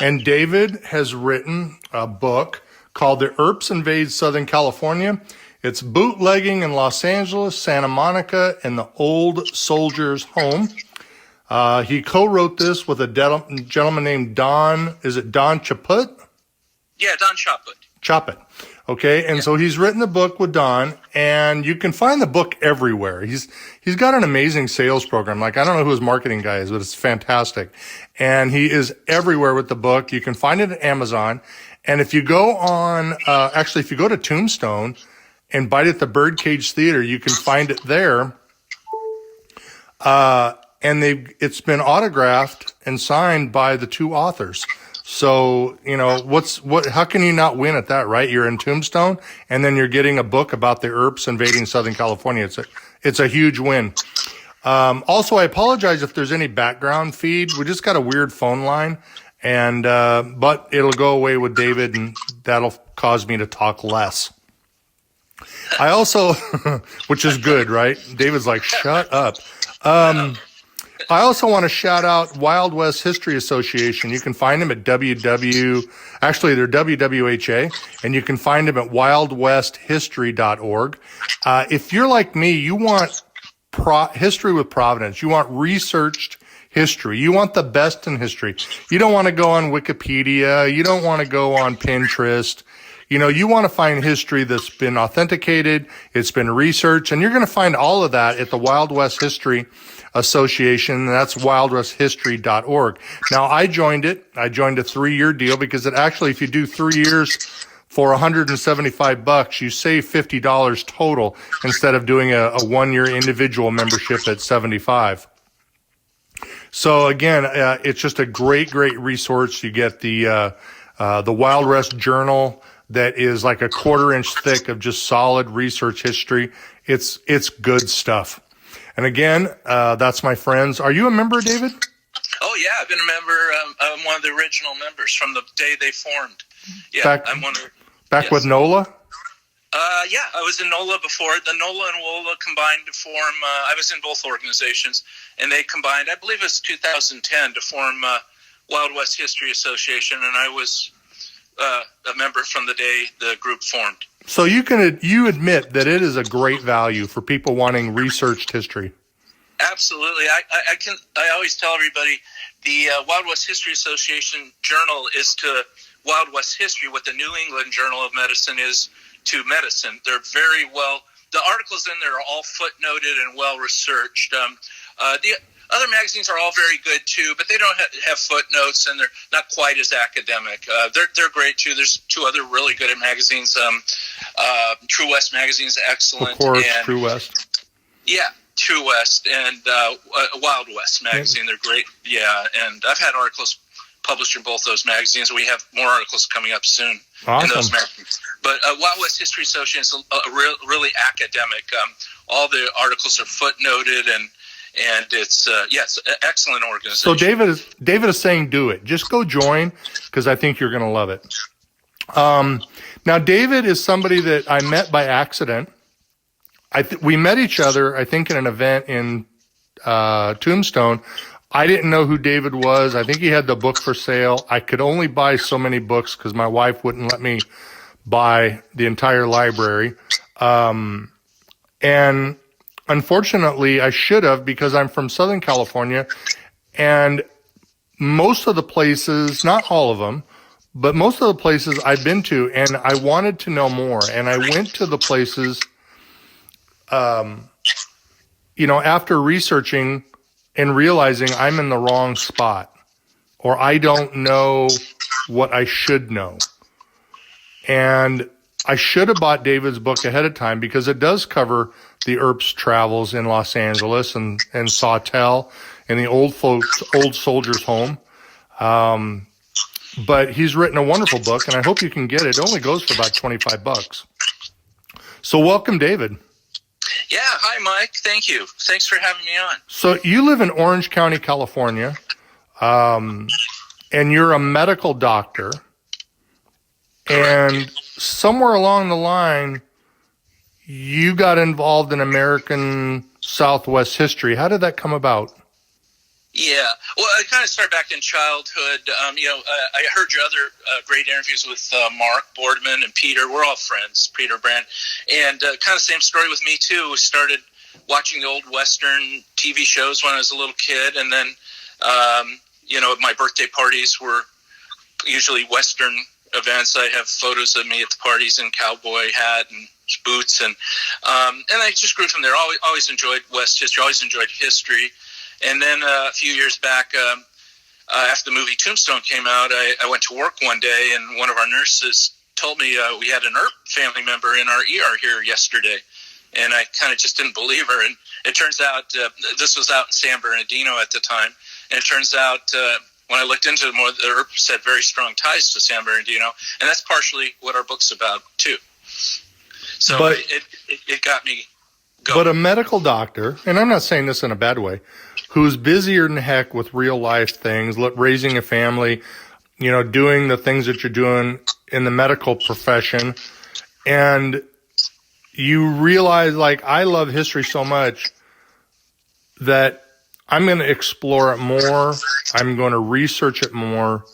And David has written a book called The Earps Invades Southern California. It's bootlegging in Los Angeles, Santa Monica, and the old soldiers' home. He co-wrote this with a gentleman named Don. Is it Don Chaput? Yeah, Don Chaput. Chaput. Okay, and so he's written the book with Don, and you can find the book everywhere. He's got an amazing sales program. Like, I don't know who his marketing guy is, but it's fantastic. And he is everywhere with the book. You can find it at Amazon. And if you go on, if you go to Tombstone and Bite at the Birdcage Theater, you can find it there. And it's been autographed and signed by the two authors. So, how can you not win at that, right? You're in Tombstone, and then you're getting a book about the Earps invading Southern California. It's a huge win. Also, I apologize if there's any background feed. We just got a weird phone line, and, but it'll go away with David, and that'll cause me to talk less. I also, which is good, right? David's like, shut up. I also want to shout out Wild West History Association. You can find them at they're WWHA, and you can find them at wildwesthistory.org. If you're like me, you want history with provenance. You want researched history. You want the best in history. You don't want to go on Wikipedia. You don't want to go on Pinterest. You want to find history that's been authenticated, it's been researched, and you're going to find all of that at the Wild West History Association. That's wildwesthistory.org. Now, I joined it. I joined a 3-year deal because it actually, if you do 3 years for $175, you save $50 total instead of doing a 1-year individual membership at $75. So again, it's just a great resource. You get the Wild West Journal that is like a 1/4 inch thick of just solid research history. It's good stuff. And again, that's my friends. Are you a member, David? Oh yeah, I've been a member. I'm one of the original members from the day they formed. Yeah, I'm one of. Back with NOLA. Yeah, I was in NOLA before. The NOLA and WOLA combined to form. I was in both organizations, and they combined. I believe it was 2010 to form Wild West History Association, and I was a member from the day the group formed. So you admit that it is a great value for people wanting researched history. Absolutely. I always tell everybody the Wild West History Association journal is to Wild West history what the New England Journal of Medicine is to medicine. They're very well, the articles in there are all footnoted and well researched. The other magazines are all very good too, but they don't have footnotes, and they're not quite as academic. They're great too. There's 2 other really good magazines. True West magazine is excellent. Of course, True West. Yeah, True West and Wild West magazine. They're great. Yeah, and I've had articles published in both those magazines. We have more articles coming up soon in those magazines. But Wild West History Association is really academic. All the articles are footnoted, and it's it's an excellent organization. So David is saying do it. Just go join, because I think you're going to love it. Now, David is somebody that I met by accident. We met each other, I think, in an event in Tombstone. I didn't know who David was. I think he had the book for sale. I could only buy so many books because my wife wouldn't let me buy the entire library. And unfortunately, I should have, because I'm from Southern California, and most of the places, not all of them, but most of the places I've been to, and I wanted to know more. And I went to the places, after researching and realizing I'm in the wrong spot, or I don't know what I should know. And I should have bought David's book ahead of time, because it does cover the Earps travels in Los Angeles and Sawtell and the old soldiers' home. But he's written a wonderful book, and I hope you can get it. It only goes for about $25. So welcome, David. Yeah. Hi, Mike. Thank you. Thanks for having me on. So you live in Orange County, California, and you're a medical doctor. And somewhere along the line, you got involved in American Southwest history. How did that come about? Yeah. Well, I kind of started back in childhood. I heard your other great interviews with Mark Boardman and Peter. We're all friends, Peter Brand. And kind of same story with me, too. We started watching the old Western TV shows when I was a little kid. And then, my birthday parties were usually Western events. I have photos of me at the parties in cowboy hat and boots. And I just grew from there. Always enjoyed West history, always enjoyed history. And then a few years back, after the movie Tombstone came out, I went to work one day, and one of our nurses told me we had an Earp family member in our ER here yesterday. And I kind of just didn't believe her. And it turns out this was out in San Bernardino at the time. And it turns out when I looked into it more, the Earps had very strong ties to San Bernardino. And that's partially what our book's about, too. So it got me going. But a medical doctor, and I'm not saying this in a bad way, who's busier than heck with real life things, raising a family, doing the things that you're doing in the medical profession. And you realize, I love history so much that I'm going to explore it more. I'm going to research it more.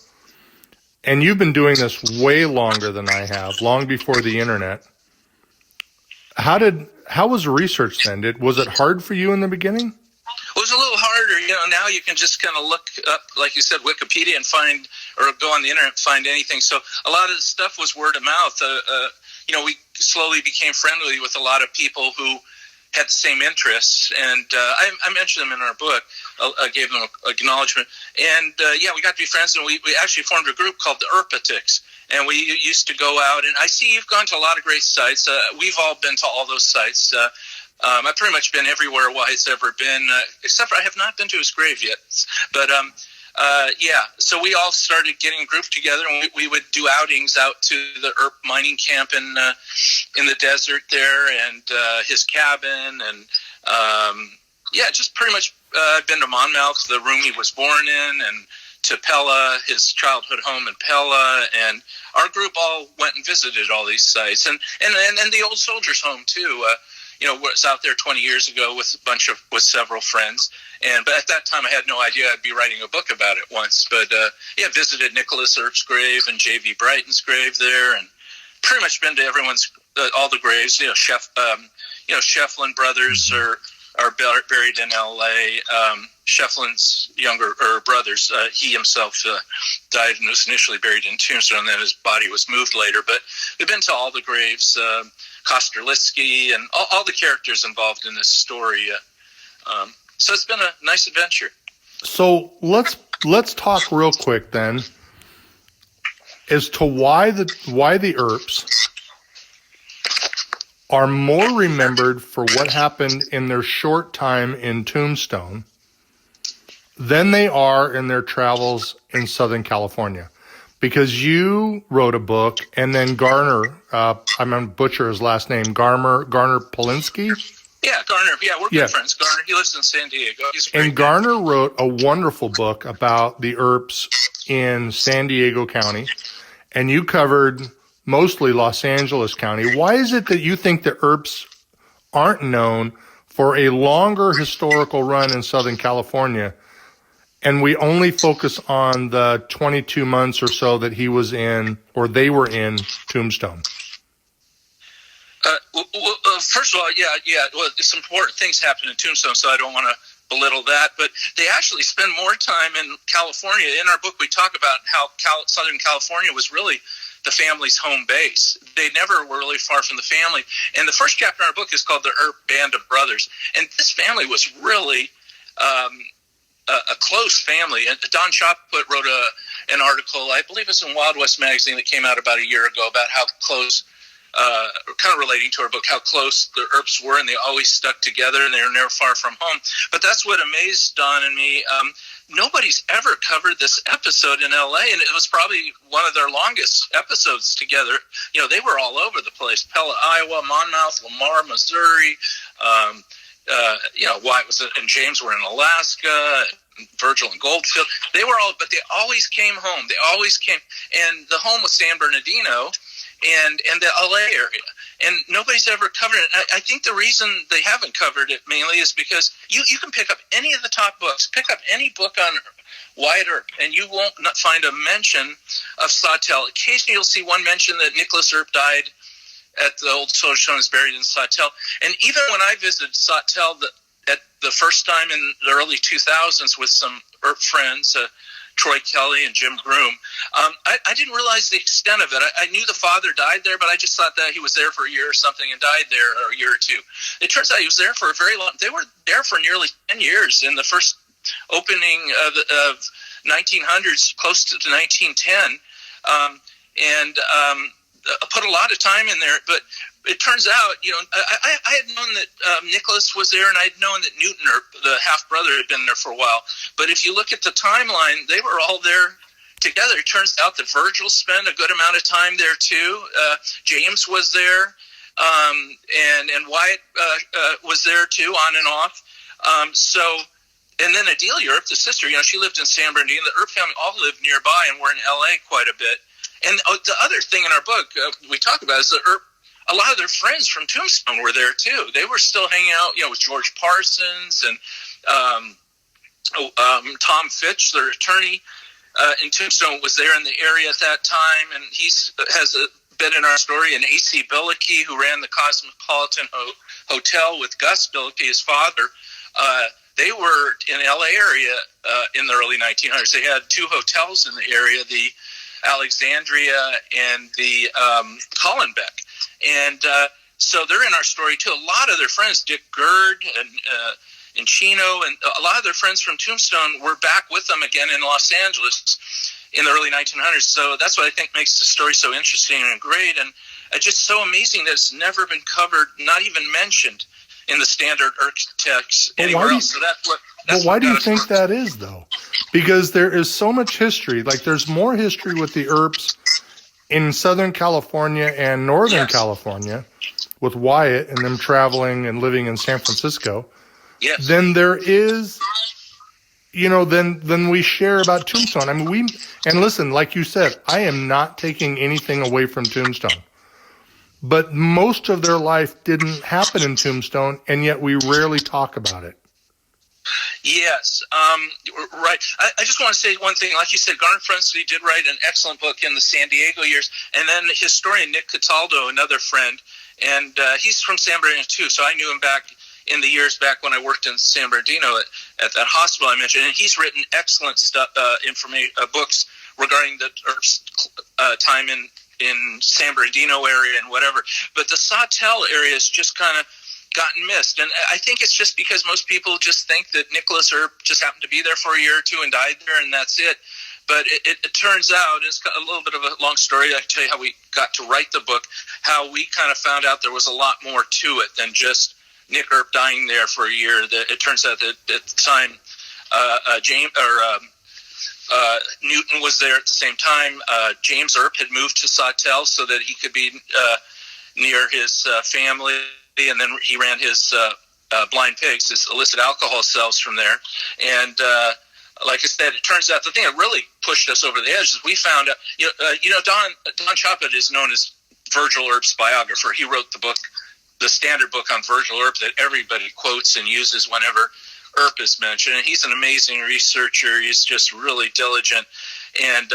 And you've been doing this way longer than I have, long before the internet. How was the research then? Was it hard for you in the beginning? It was a little harder. Now you can just kind of look up, like you said, Wikipedia and find, or go on the internet and find anything. So a lot of the stuff was word of mouth. We slowly became friendly with a lot of people who had the same interests. And I mentioned them in our book. I gave them acknowledgement. And, we got to be friends, and we actually formed a group called the Earpatics. And we used to go out, and I see you've gone to a lot of great sites. We've all been to all those sites. I've pretty much been everywhere Wyatt's ever been, except for I have not been to his grave yet. But, so we all started getting grouped together, and we would do outings out to the Earp mining camp in the desert there, and his cabin, and, just pretty much I've been to Monmouth, the room he was born in, and to Pella, his childhood home in Pella, and our group all went and visited all these sites, and the old soldiers' home, too. Was out there 20 years ago with several friends, but at that time I had no idea I'd be writing a book about it once. But visited Nicholas Earp's grave and J.V. Brighton's grave there, and pretty much been to everyone's all the graves. Shefflin brothers are buried in L.A. Shefflin's younger brothers, he himself died and was initially buried in Tombstone, and then his body was moved later. But we've been to all the graves. Kosterlitsky and all the characters involved in this story. So it's been a nice adventure. So let's talk real quick then as to why the Earps are more remembered for what happened in their short time in Tombstone than they are in their travels in Southern California. Because you wrote a book, and then Garner, I'm going to butcher his last name, Garner Polinsky? Yeah, Garner. Yeah, we're good friends. Garner, he lives in San Diego. And Garner wrote a wonderful book about the Earps in San Diego County, and you covered mostly Los Angeles County. Why is it that you think the Earps aren't known for a longer historical run in Southern California, and we only focus on the 22 months or so that he was in, or they were in, Tombstone? First of all, well, some important things happened in Tombstone, so I don't want to belittle that. But they actually spend more time in California. In our book, we talk about how Southern California was really the family's home base. They never were really far from the family. And the first chapter in our book is called The Earp Band of Brothers. And this family was really a close family. And Don Shotput wrote an article, I believe it's in Wild West magazine, that came out about a year ago, about how close, kind of relating to our book, how close the Earps were, and they always stuck together, and they were never far from home. But that's what amazed Don and me. Nobody's ever covered this episode in L.A., and it was probably one of their longest episodes together. You know, they were all over the place: Pella, Iowa; Monmouth, Lamar, Missouri. Wyatt was and James were in Alaska. Virgil and Goldfield. They were all, but they always came home. They always came, and the home was San Bernardino, and the LA area. and nobody's ever covered it. I think the reason they haven't covered it mainly is because you can pick up any of the top books, pick up any book on Wyatt Earp, and you won't not find a mention of Sawtell. Occasionally you'll see one mention that Nicholas Earp died at the old soldier stone, is buried in Sawtell. And even when I visited Sawtell at the first time in the early 2000s with some Earp friends, Troy Kelly and Jim Groom, I didn't realize the extent of it. I knew the father died there, but I just thought that he was there for a year or something and died there, or a year or two. It turns out he was there for a very long. They were there for nearly 10 years in the first opening of 1900s, close to 1910, and put a lot of time in there. But it turns out, I had known that Nicholas was there, and I had known that Newton Earp, the half-brother, had been there for a while. But if you look at the timeline, they were all there together. It turns out that Virgil spent a good amount of time there, too. James was there, and Wyatt was there, too, on and off. And then Adelia Earp, the sister, she lived in San Bernardino. The Earp family all lived nearby and were in L.A. quite a bit. And the other thing in our book we talk about is that Earp, a lot of their friends from Tombstone were there too. They were still hanging out, with George Parsons and Tom Fitch, their attorney in Tombstone, was there in the area at that time, and has been in our story. And A.C. Billicky, who ran the Cosmopolitan Hotel with Gus Billicky, his father. They were in the L.A. area in the early 1900s. They had two hotels in the area, the Alexandria and the Hollenbeck. And so they're in our story, too. A lot of their friends, Dick Gerd and Chino, and a lot of their friends from Tombstone were back with them again in Los Angeles in the early 1900s. So that's what I think makes the story so interesting and great. And just so amazing that it's never been covered, not even mentioned in the standard Earp text anywhere else. So that's what. Why do you think that is, though? Because there is so much history. Like, there's more history with the Earps in Southern California and Northern California with Wyatt and them traveling and living in San Francisco than there is, than we share about Tombstone. I mean, and listen, like you said, I am not taking anything away from Tombstone. But most of their life didn't happen in Tombstone, and yet we rarely talk about it. Yes, right. I just want to say one thing. Like you said, Garnet Frensley did write an excellent book in the San Diego years. And then historian Nick Cataldo, another friend, and he's from San Bernardino too, so I knew him back in the years back when I worked in San Bernardino at that hospital I mentioned. And he's written excellent books regarding the time in San Bernardino area and whatever. But the Sawtell area is just kind of gotten missed. And I think it's just because most people just think that Nicholas Earp just happened to be there for a year or two and died there, and that's it. But it turns out, it's a little bit of a long story. I can tell you how we got to write the book, how we kind of found out there was a lot more to it than just Nick Earp dying there for a year. It turns out that at the time, Newton was there at the same time. James Earp had moved to Sawtell so that he could be near his family, and then he ran his Blind Pigs, his illicit alcohol sales from there. And like I said, it turns out the thing that really pushed us over the edge is we found out, Don Choppett is known as Virgil Earp's biographer. He wrote the book, the standard book on Virgil Earp that everybody quotes and uses whenever Earp is mentioned. And he's an amazing researcher. He's just really diligent. And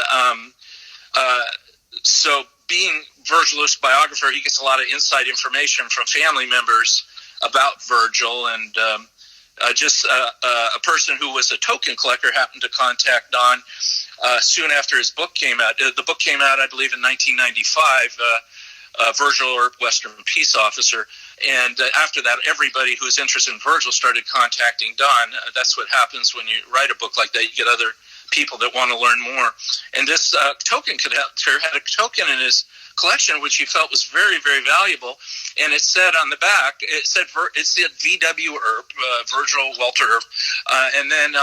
so being Virgil Earp's biographer, he gets a lot of inside information from family members about Virgil. And just a person who was a token collector happened to contact Don soon after his book came out. The book came out, I believe, in 1995, Virgil Earp, Western Peace Officer. And after that, everybody who was interested in Virgil started contacting Don. That's what happens when you write a book like that. You get other people that want to learn more. And this token collector had a token in his collection which he felt was very, very valuable. And it said on the back, it said V.W. Earp, Virgil Walter Earp, and then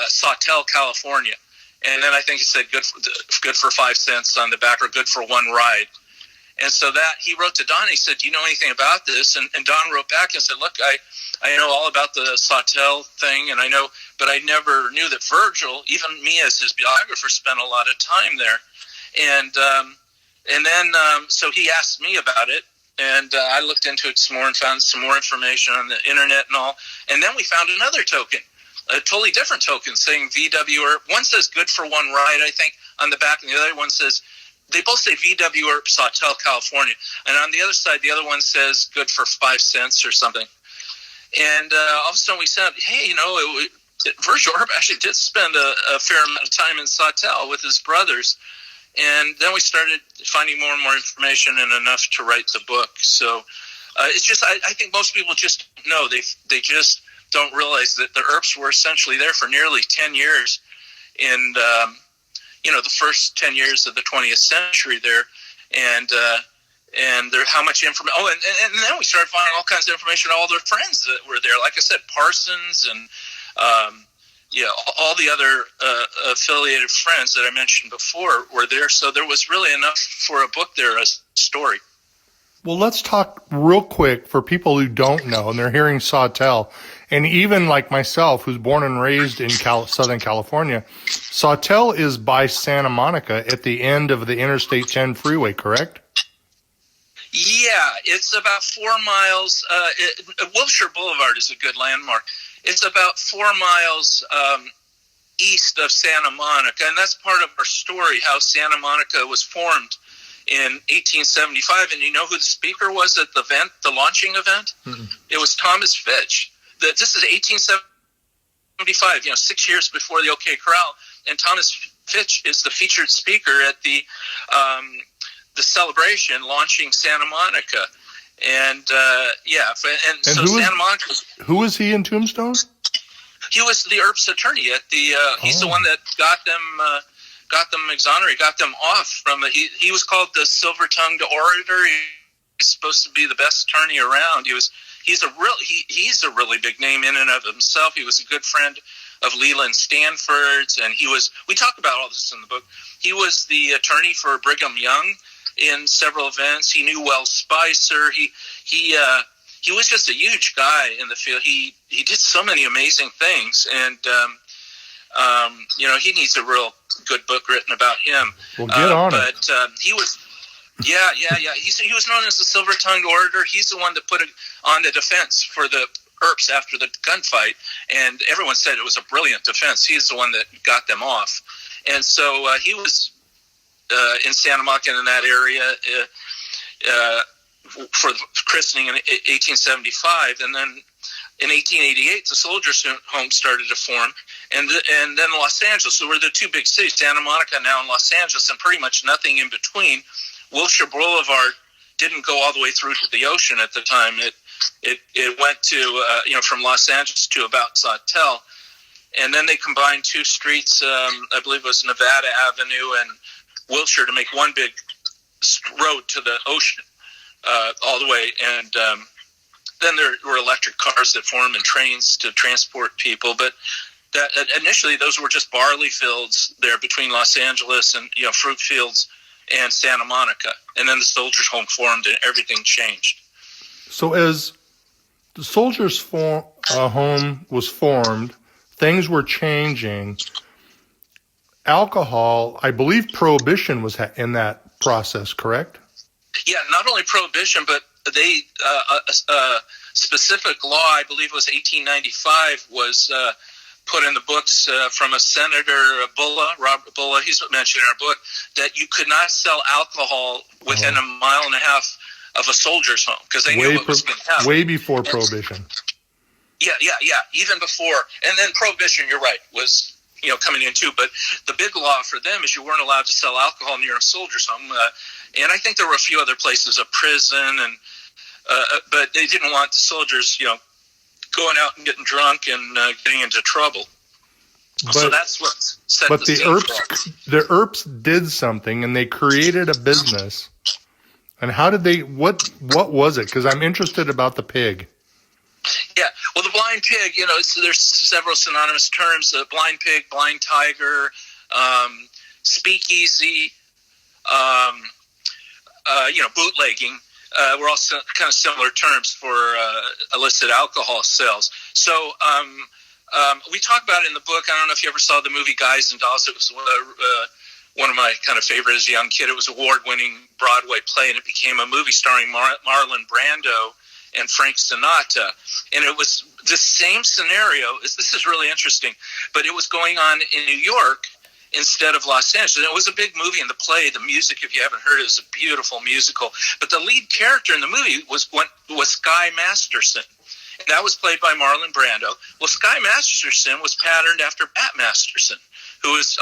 Sawtell, California. And then I think it said good for 5 cents on the back, or good for one ride. And so that he wrote to Don. He said, "Do you know anything about this?" And Don wrote back and said, "Look, I know all about the Sawtell thing, and I know, but I never knew that Virgil, even me as his biographer, spent a lot of time there." And then so he asked me about it, I looked into it some more and found some more information on the internet and all. And then we found another token, a totally different token saying VW Earp. One says good for one ride, I think, on the back, and the other one says, they both say VW Earps Hotel, California. And on the other side, the other one says good for 5 cents or something. And all of a sudden we said, hey, Virgil Earp actually did spend a fair amount of time in Sawtell with his brothers. And then we started finding more and more information and enough to write the book. So it's just, I think most people just know, they just don't realize that the Earps were essentially there for nearly 10 years in, the first 10 years of the 20th century there. And there, how much information, and then we started finding all kinds of information, all their friends that were there. Like I said, Parsons and, all the other affiliated friends that I mentioned before were there. So there was really enough for a book there, a story. Well, let's talk real quick for people who don't know, and they're hearing Sawtell. And even like myself, who's born and raised in Southern California, Sawtell is by Santa Monica at the end of the Interstate 10 freeway, correct? Yeah, it's about 4 miles. Wilshire Boulevard is a good landmark. It's about 4 miles east of Santa Monica, and that's part of our story, how Santa Monica was formed in 1875. And you know who the speaker was at the event, the launching event? Mm-hmm. It was Thomas Fitch. This is 1875, 6 years before the OK Corral, and Thomas Fitch is the featured speaker at the celebration launching Santa Monica. And so Santa Monica. Who is he in Tombstone? He was the Earps attorney at the. He's the one that got them exonerated, got them off from it. He was called the Silver-Tongued Orator. He's supposed to be the best attorney around. He's a really big name in and of himself. He was a good friend of Leland Stanford's, and we talk about all this in the book. He was the attorney for Brigham Young in several events. He knew Wells Spicer. He was just a huge guy in the field. He did so many amazing things, and he needs a real good book written about him. Well, get on it. But he was, yeah. He was known as the Silver-Tongued Orator. He's the one that put it on the defense for the Earps after the gunfight, and everyone said it was a brilliant defense. He's the one that got them off, and so he was in Santa Monica in that area for the christening in 1875, and then in 1888 the Soldiers' Home started to form, and then Los Angeles. So we're the two big cities, Santa Monica now and Los Angeles, and pretty much nothing in between. Wilshire Boulevard didn't go all the way through to the ocean at the time. It went to from Los Angeles to about Sawtell, and then they combined two streets. I believe it was Nevada Avenue and Wilshire to make one big road to the ocean all the way. And then there were electric cars that formed and trains to transport people. But that initially, those were just barley fields there between Los Angeles and fruit fields and Santa Monica. And then the Soldiers' Home formed, and everything changed. So as the Soldiers' Home was formed, things were changing. Alcohol, I believe Prohibition was in that process, correct? Yeah, not only Prohibition, but they a specific law, I believe it was 1895, was put in the books from a Senator Bulla, Robert Bulla, he's mentioned in our book, that you could not sell alcohol within a mile and a half of a soldier's home, because they knew what was going to happen. Way before Prohibition. Yeah, even before. And then Prohibition, you're right, was coming in too. But the big law for them is you weren't allowed to sell alcohol near a soldier's home. And I think there were a few other places, a prison, and but they didn't want the soldiers, going out and getting drunk and getting into trouble. So that's what set the scene. The Earps did something, and they created a business. And how did they? What was it? Because I'm interested about the pig. Yeah, well, the blind pig, there's several synonymous terms: blind pig, blind tiger, speakeasy, bootlegging. Were all kind of similar terms for illicit alcohol sales. So we talk about it in the book. I don't know if you ever saw the movie Guys and Dolls. It was one of my kind of favorite as a young kid. It was an award-winning Broadway play, and it became a movie starring Marlon Brando and Frank Sinatra. And it was the same scenario. This is really interesting, but it was going on in New York instead of Los Angeles. And it was a big movie in the play. The music, if you haven't heard it, is a beautiful musical. But the lead character in the movie was Sky Masterson. And that was played by Marlon Brando. Well, Sky Masterson was patterned after Bat Masterson, who is,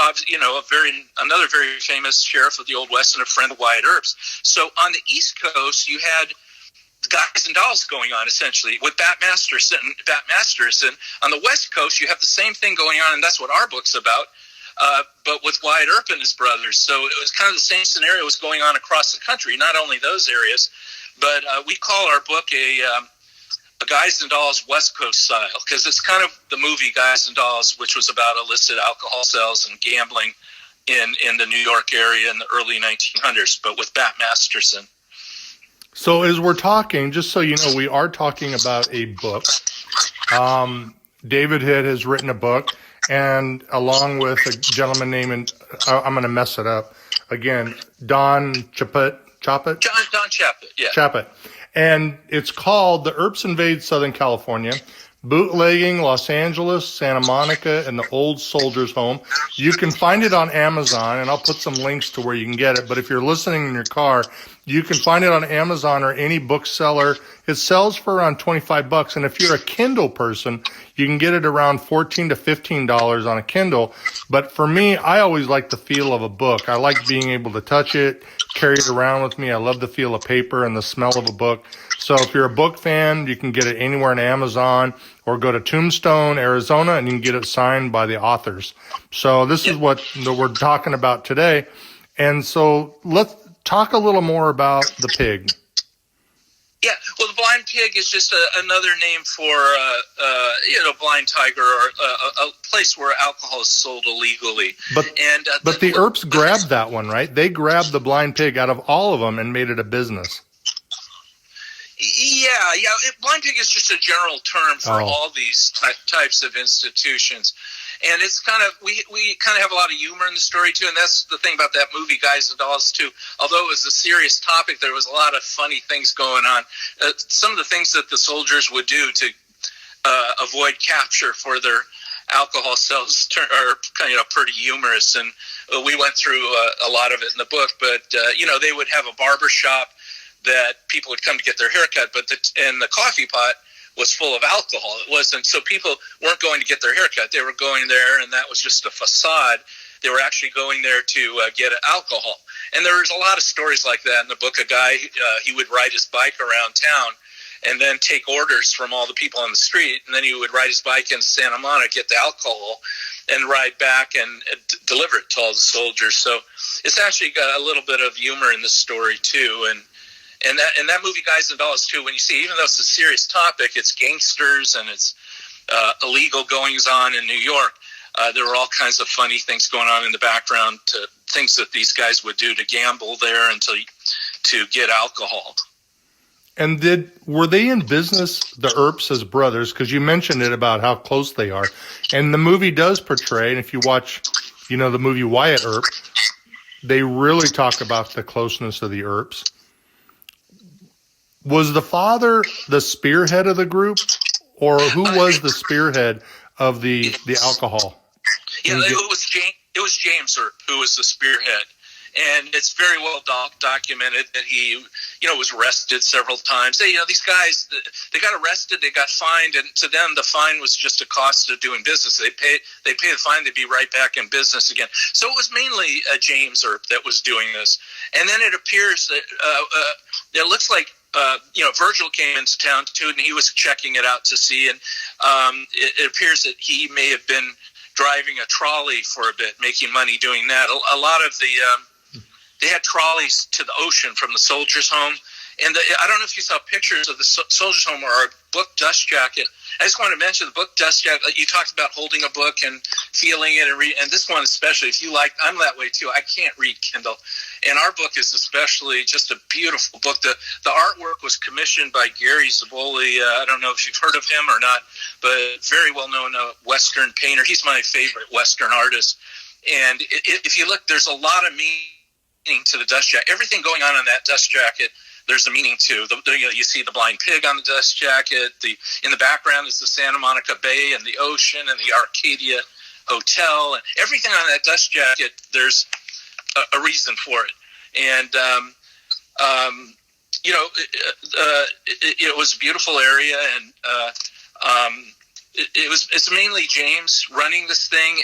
another very famous sheriff of the Old West and a friend of Wyatt Earps. So on the East Coast, you had Guys and Dolls going on, essentially, with Bat Masterson. On the West Coast, you have the same thing going on, and that's what our book's about, but with Wyatt Earp and his brothers. So it was kind of the same scenario was going on across the country, not only those areas, but we call our book a Guys and Dolls West Coast style, because it's kind of the movie Guys and Dolls, which was about illicit alcohol sales and gambling in the New York area in the early 1900s, but with Bat Masterson. So as we're talking, just so you know, we are talking about a book. David Hitt has written a book, and along with a gentleman named, I'm going to mess it up again, Don Chaput? Don Chaput, yeah. Chaput. And it's called The Earps Invade Southern California, Bootlegging Los Angeles, Santa Monica, and the Old Soldiers Home. You can find it on Amazon, and I'll put some links to where you can get it. But if you're listening in your car, you can find it on Amazon or any bookseller. It sells for around $25. And if you're a Kindle person, you can get it around $14 to $15 on a Kindle. But for me, I always like the feel of a book. I like being able to touch it, carry it around with me. I love the feel of paper and the smell of a book. So if you're a book fan, you can get it anywhere on Amazon, or go to Tombstone, Arizona, and you can get it signed by the authors. So this is what we're talking about today. And so let's talk a little more about the pig. Yeah, well, the blind pig is just another name for, blind tiger, or a place where alcohol is sold illegally. But the Earps grabbed that one, right? They grabbed the blind pig out of all of them and made it a business. Yeah. Blind pig is just a general term for all these types of institutions. And it's kind of, we kind of have a lot of humor in the story, too. And that's the thing about that movie, Guys and Dolls, too. Although it was a serious topic, there was a lot of funny things going on. Some of the things that the soldiers would do to avoid capture for their alcohol sales are kind of pretty humorous. And we went through a lot of it in the book. But, they would have a barber shop that people would come to get their haircut, and the coffee pot was full of alcohol. It wasn't, so people weren't going to get their haircut. They were going there, and that was just a facade. They were actually going there to get alcohol. And there was a lot of stories like that in the book. A guy, he would ride his bike around town and then take orders from all the people on the street, and then he would ride his bike in Santa Monica, get the alcohol, and ride back and deliver it to all the soldiers. So it's actually got a little bit of humor in the story, too. And that movie, Guys and Dolls, too, when you see, even though it's a serious topic, it's gangsters and it's illegal goings-on in New York, there were all kinds of funny things going on in the background, to things that these guys would do to gamble there and to get alcohol. And were they in business, the Earps, as brothers? Because you mentioned it about how close they are. And the movie does portray, and if you watch, the movie Wyatt Earp, they really talk about the closeness of the Earps. Was the father the spearhead of the group, or who was the spearhead of the alcohol? Yeah, it was James Earp who was the spearhead, and it's very well documented that he, was arrested several times. These guys, they got arrested, they got fined, and to them the fine was just a cost of doing business. They pay the fine, they'd be right back in business again. So it was mainly James Earp that was doing this, and then it appears that it looks like. Virgil came into town too, and he was checking it out to see. And it appears that he may have been driving a trolley for a bit, making money doing that. A lot of they had trolleys to the ocean from the soldiers' home. And I don't know if you saw pictures of the soldiers' home or our book Dust Jacket. I just want to mention the book Dust Jacket. You talked about holding a book and feeling it, and this one especially. If you like, I'm that way too. I can't read Kindle, and our book is especially just a beautiful book. The artwork was commissioned by Gary Zaboli. I don't know if you've heard of him or not, but very well known Western painter. He's my favorite Western artist. And if you look, there's a lot of meaning to the dust jacket. Everything going on in that dust jacket, there's a meaning to. You see the blind pig on the dust jacket. In the background is the Santa Monica Bay and the ocean and the Arcadia Hotel. And everything on that dust jacket, there's a reason for it. And, it was a beautiful area. And it's mainly James running this thing.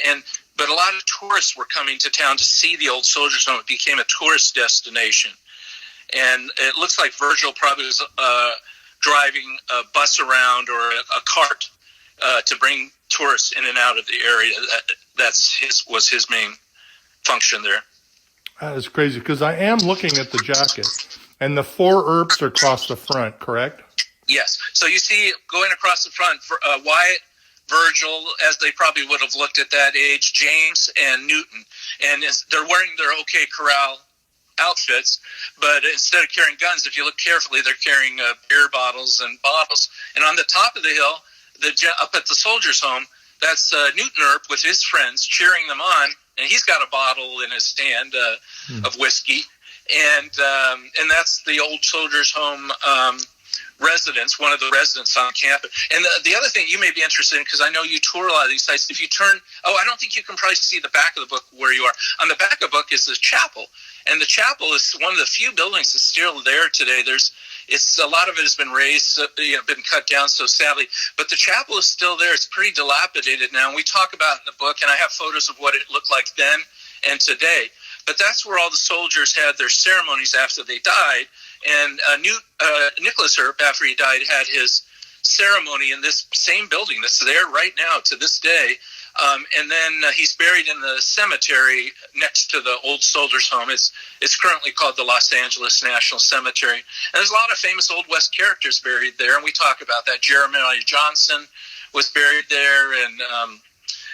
But a lot of tourists were coming to town to see the old soldiers' home. It became a tourist destination. And it looks like Virgil probably was driving a bus around or a cart to bring tourists in and out of the area. Was his main function there. That is crazy, because I am looking at the jacket, and the 4 Earps are across the front, correct? Yes. So you see going across the front, Wyatt, Virgil, as they probably would have looked at that age, James and Newton. And they're wearing their OK Corral outfits, but instead of carrying guns, if you look carefully, they're carrying beer bottles and bottles. And on the top of the hill, up at the soldiers' home, that's Newton Earp with his friends cheering them on, and he's got a bottle in his stand of whiskey. And that's the old soldiers' home residence, one of the residents on campus. And the other thing you may be interested in, because I know you tour a lot of these sites, if you turn, I don't think you can probably see the back of the book where you are. On the back of the book is the chapel. And the chapel is one of the few buildings that's still there today. A lot of it has been razed, been cut down, so sadly. But the chapel is still there. It's pretty dilapidated now. And we talk about it in the book, and I have photos of what it looked like then and today. But that's where all the soldiers had their ceremonies after they died. And Nicholas Earp, after he died, had his ceremony in this same building that's there right now to this day. And then he's buried in the cemetery next to the old soldiers' home. It's currently called the Los Angeles National Cemetery. And there's a lot of famous Old West characters buried there, and we talk about that. Jeremiah Johnson was buried there, and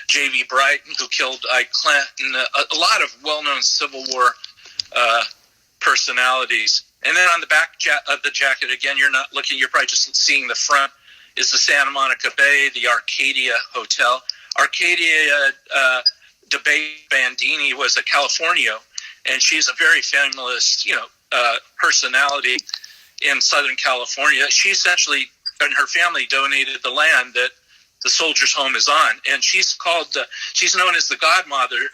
J.V. Brighton, who killed Ike Clanton, a lot of well-known Civil War personalities. And then on the back of the jacket, again, you're not looking, you're probably just seeing the front, is the Santa Monica Bay, the Arcadia Hotel. Arcadia DeBay Bandini was a Californio, and she's a very famous, personality in Southern California. She essentially, and her family, donated the land that the soldiers' home is on, and she's known as the godmother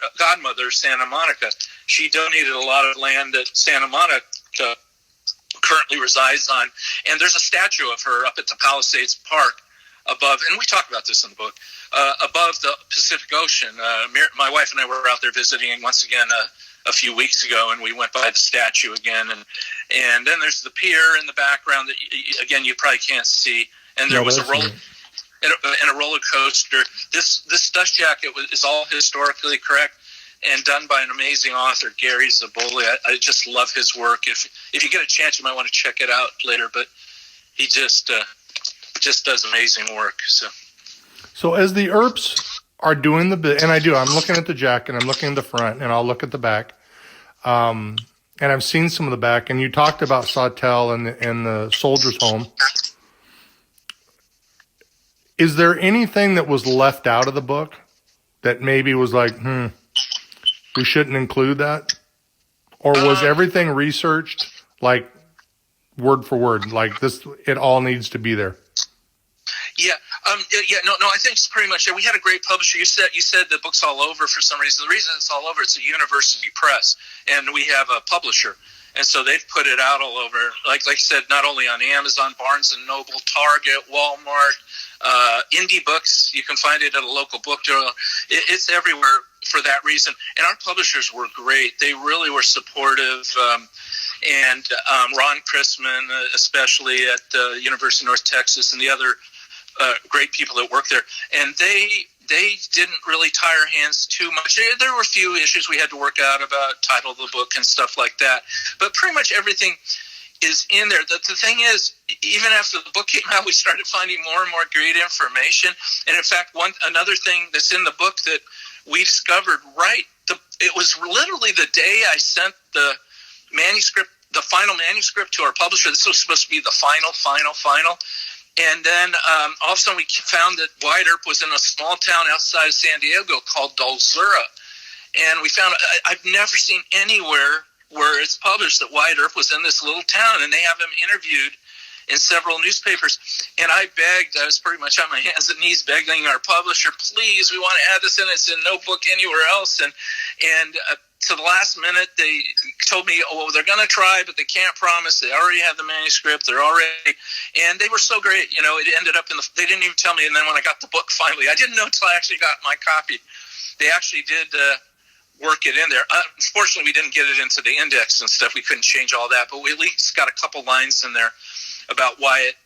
of Santa Monica. She donated a lot of land that Santa Monica currently resides on, and there's a statue of her up at the Palisades Park above, and we talk about this in the book, above the Pacific Ocean. My wife and I were out there visiting once again a few weeks ago, and we went by the statue again, and then there's the pier in the background that again you probably can't see, and there was a roller coaster. This dust jacket is all historically correct and done by an amazing author, Gary Zaboli. I just love his work. If you get a chance, you might want to check it out later. But he just does amazing work. So as the Earps are doing the bit, and I do, I'm looking at the jacket, I'm looking at the front, and I'll look at the back. And I've seen some of the back, and you talked about Sawtell and the soldiers' home. Is there anything that was left out of the book that maybe was like, we shouldn't include that? Or was everything researched, like, word for word, like this, it all needs to be there? Yeah. I think it's pretty much it. We had a great publisher. You said the book's all over for some reason. The reason it's all over, it's a university press, and we have a publisher. And so they've put it out all over, like I said, not only on Amazon, Barnes & Noble, Target, Walmart, indie books. You can find it at a local book dealer. It's everywhere for that reason. And our publishers were great. They really were supportive. And Ron Chrisman, especially at the University of North Texas, and the other great people that work there. And they didn't really tie our hands too much. There were a few issues we had to work out about title of the book and stuff like that. But pretty much everything is in there. The thing is, even after the book came out, we started finding more and more great information. And in fact, another thing that's in the book that we discovered it was literally the day I sent the final manuscript to our publisher. This was supposed to be the final. And then all of a sudden we found that Wyatt Earp was in a small town outside of San Diego called Dulzura. And we found, I've never seen anywhere where it's published that Wyatt Earp was in this little town, and they have him interviewed in several newspapers. And I was pretty much on my hands and knees begging our publisher, please, we want to add this in. It's in no book anywhere else. And to the last minute, they told me, oh, they're going to try, but they can't promise. They already have the manuscript. And they were so great. It ended up they didn't even tell me. And then when I got the book finally, I didn't know until I actually got my copy. They actually did work it in there. Unfortunately, we didn't get it into the index and stuff. We couldn't change all that, but we at least got a couple lines in there about Wyatt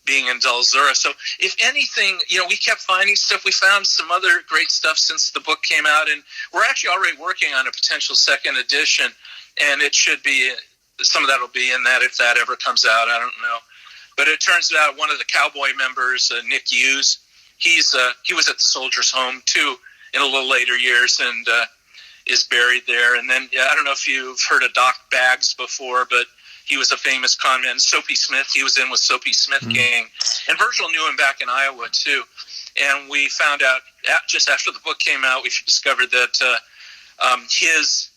being in Dalzura. So if anything, we kept finding stuff. We found some other great stuff since the book came out, and we're actually already working on a potential second edition, and it should be, some of that will be in that if that ever comes out. I don't know. But it turns out one of the cowboy members, Nick Hughes, he was at the Soldiers' Home too in a little later years, and is buried there. And then I don't know if you've heard of Doc Baggs before, but he was a famous con man. Soapy Smith, he was in with Soapy Smith gang. And Virgil knew him back in Iowa too. And we found out just after the book came out, we discovered that his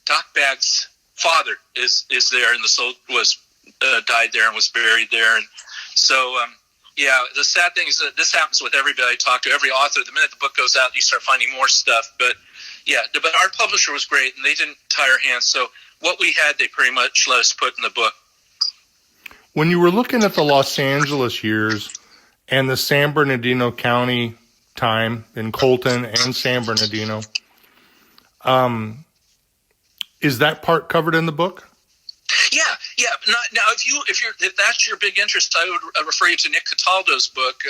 Doc Baggs' father is there, and died there and was buried there. And so the sad thing is that this happens with everybody I talk to, every author. The minute the book goes out, you start finding more stuff. But our publisher was great, and they didn't tie our hands. So what we had, they pretty much let us put in the book. When you were looking at the Los Angeles years and the San Bernardino County time in Colton and San Bernardino, is that part covered in the book? Yeah. Now, if that's your big interest, I would refer you to Nick Cataldo's book.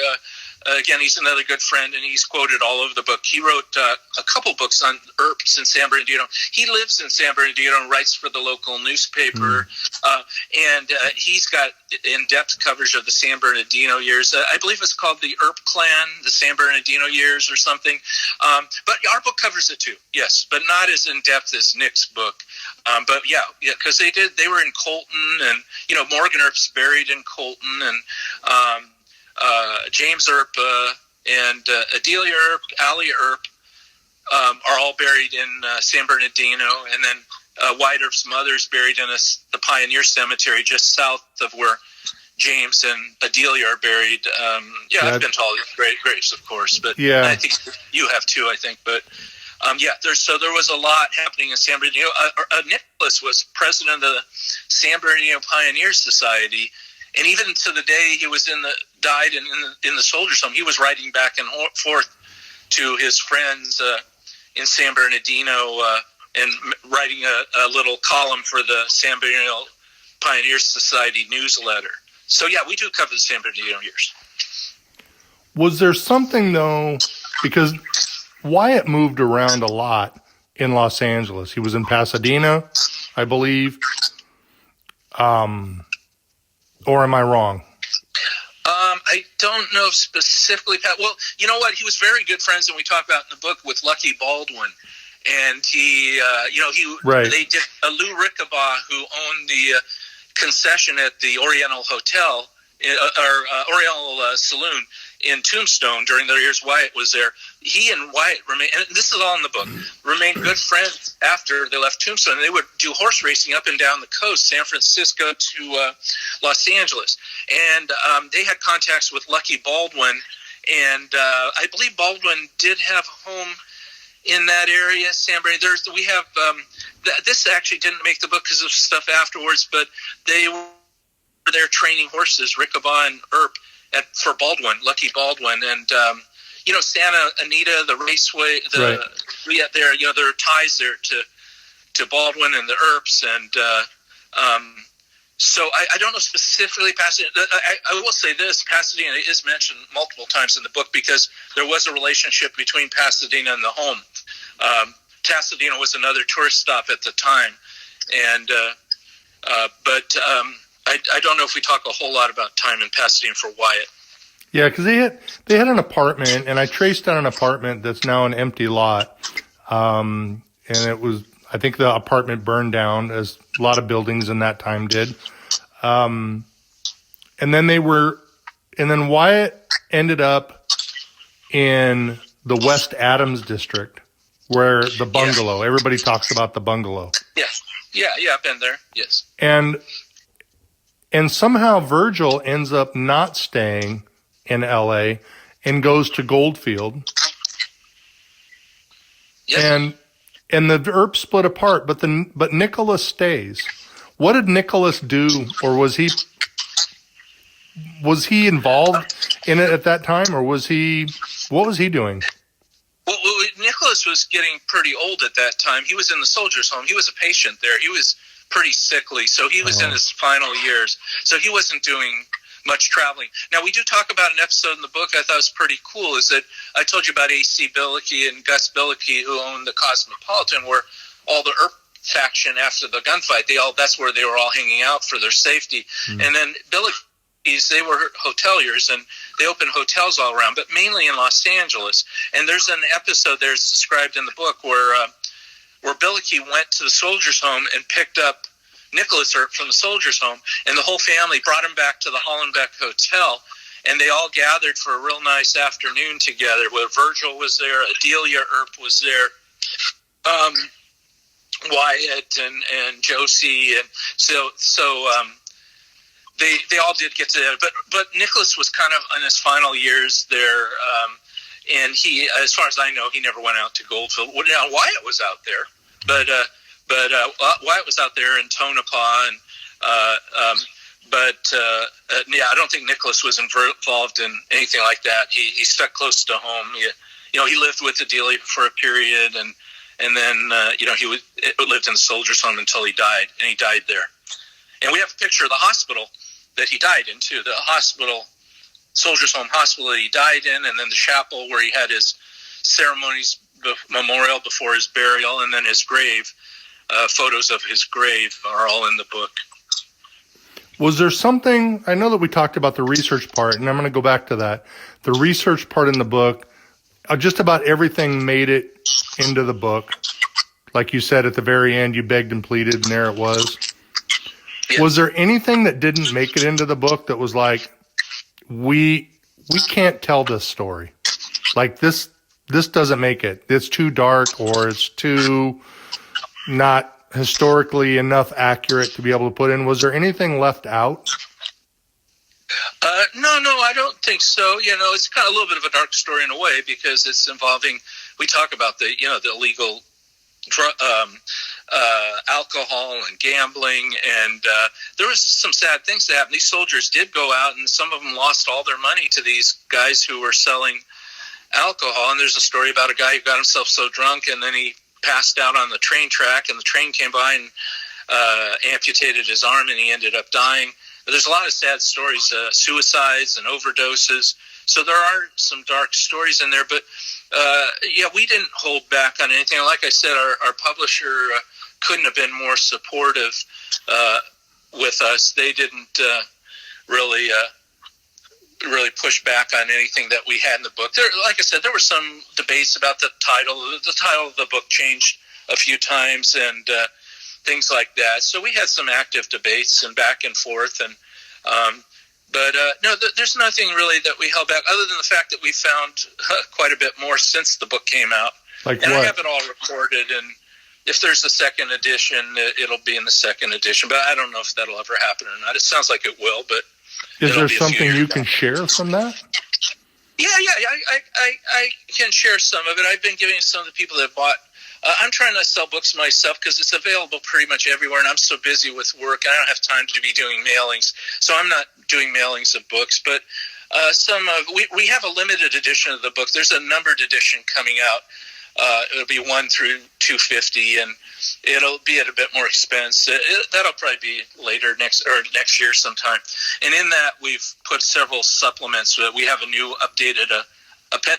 Again, he's another good friend, and he's quoted all over the book. He wrote a couple books on Earps in San Bernardino. He lives in San Bernardino and writes for the local newspaper, and he's got in-depth coverage of the San Bernardino years. I believe it's called the Earp Clan, the San Bernardino years or something. But our book covers it too, yes, but not as in-depth as Nick's book. But because they were in Colton, and Morgan Earp's buried in Colton, and James Earp and Adelia Earp, Allie Earp are all buried in San Bernardino, and then Wyatt Earp's mother's buried in the Pioneer Cemetery just south of where James and Adelia are buried. I've been to all these great graves, of course, but I think you have too, I think. But there was a lot happening in San Bernardino. Nicholas was president of the San Bernardino Pioneer Society, and even to the day he was died in the Soldiers' Home, he was writing back and forth to his friends in San Bernardino and writing a little column for the San Bernardino Pioneer Society newsletter. So we do cover the San Bernardino years. Was there something though, because Wyatt moved around a lot in Los Angeles. He was in Pasadena, I believe. Or am I wrong? I don't know specifically. Well, you know what? He was very good friends, and we talk about in the book, with Lucky Baldwin. And they did Lou Rickabaugh, who owned the concession at the Oriental Hotel, or Oriental Saloon in Tombstone during the years Wyatt was there. He and Wyatt remained, and this is all in the book, remained good friends after they left Tombstone. And they would do horse racing up and down the coast, San Francisco to Los Angeles. And they had contacts with Lucky Baldwin, and I believe Baldwin did have a home in that area, San Bernardino. We have this actually didn't make the book because of stuff afterwards, but they were there training horses, Rickabaugh and Earp, for Baldwin, Lucky Baldwin, and Santa Anita, the raceway, there are ties there to Baldwin and the Earps, and so I don't know specifically Pasadena. I will say this: Pasadena is mentioned multiple times in the book because there was a relationship between Pasadena and the home. Pasadena was another tourist stop at the time, and I don't know if we talk a whole lot about time in Pasadena for Wyatt. Yeah, because they had an apartment, and I traced down an apartment that's now an empty lot, and it was, I think the apartment burned down, as a lot of buildings in that time did, and then Wyatt ended up in the West Adams district where the bungalow, everybody talks about the bungalow. Yeah, I've been there. Yes. And somehow Virgil ends up not staying in LA and goes to Goldfield. Yes. And the Earps split apart, but Nicholas stays. What did Nicholas do, or was he involved in it at that time, or what was he doing? Well, Nicholas was getting pretty old at that time. He was in the soldiers' home. He was a patient there. He was pretty sickly, so he was in his final years. So he wasn't doing much traveling. Now, we do talk about an episode in the book I thought was pretty cool, is that I told you about A.C. Billicky and Gus Billicky, who owned the Cosmopolitan, where all the Earp faction after the gunfight, that's where they were all hanging out for their safety. And then Billicky's, they were hoteliers, and they opened hotels all around, but mainly in Los Angeles. And there's an episode there's described in the book where Billicky went to the soldiers' home and picked up Nicholas Earp from the soldiers' home, and the whole family brought him back to the Hollenbeck Hotel, and they all gathered for a real nice afternoon together, where Virgil was there, Adelia Earp was there, Wyatt and Josie, and so they all did get together. But Nicholas was kind of in his final years there, and he, as far as I know, he never went out to Goldfield. Well, now Wyatt was out there, but Wyatt was out there in Tonopah, and I don't think Nicholas was involved in anything like that. He stuck close to home. He lived with Adelia for a period, and then he lived in the soldiers' home until he died, and he died there. And we have a picture of the hospital that he died in too. The hospital, soldiers' home hospital that he died in, and then the chapel where he had his ceremonies, memorial before his burial, and then his grave. Photos of his grave are all in the book. Was there something, I know that we talked about the research part, and I'm going to go back to that. The research part in the book, just about everything made it into the book. Like you said, at the very end, you begged and pleaded, and there it was. Yeah. Was there anything that didn't make it into the book that was like, we can't tell this story? Like this doesn't make it. It's too dark, or it's too not historically enough accurate to be able to put in. Was there anything left out? No, I don't think so. It's kind of a little bit of a dark story in a way, because it's involving, we talk about the illegal alcohol and gambling, and there was some sad things that happened. These soldiers did go out, and some of them lost all their money to these guys who were selling alcohol. And there's a story about a guy who got himself so drunk, and then he passed out on the train track, and the train came by and amputated his arm, and he ended up dying. But there's a lot of sad stories, suicides and overdoses. So there are some dark stories in there, but we didn't hold back on anything. Like I said, our publisher couldn't have been more supportive with us. They didn't really push back on anything that we had in the book. Like I said, there were some debates about the title. The title of the book changed a few times, and things like that. So we had some active debates and back and forth, and no, there's nothing really that we held back, other than the fact that we found quite a bit more since the book came out. Like and what? I have it all recorded, and if there's a second edition, it'll be in the second edition. But I don't know if that'll ever happen or not. It sounds like it will, but is there something you can share from that? Yeah, I can share some of it. I've been giving some of the people that bought. I'm trying to sell books myself because it's available pretty much everywhere, and I'm so busy with work, I don't have time to be doing mailings. So I'm not doing mailings of books, but we have a limited edition of the book. There's a numbered edition coming out. It'll be 1 through 250, and it'll be at a bit more expense. That'll probably be later next year sometime. And in that, we've put several supplements. We have a new updated.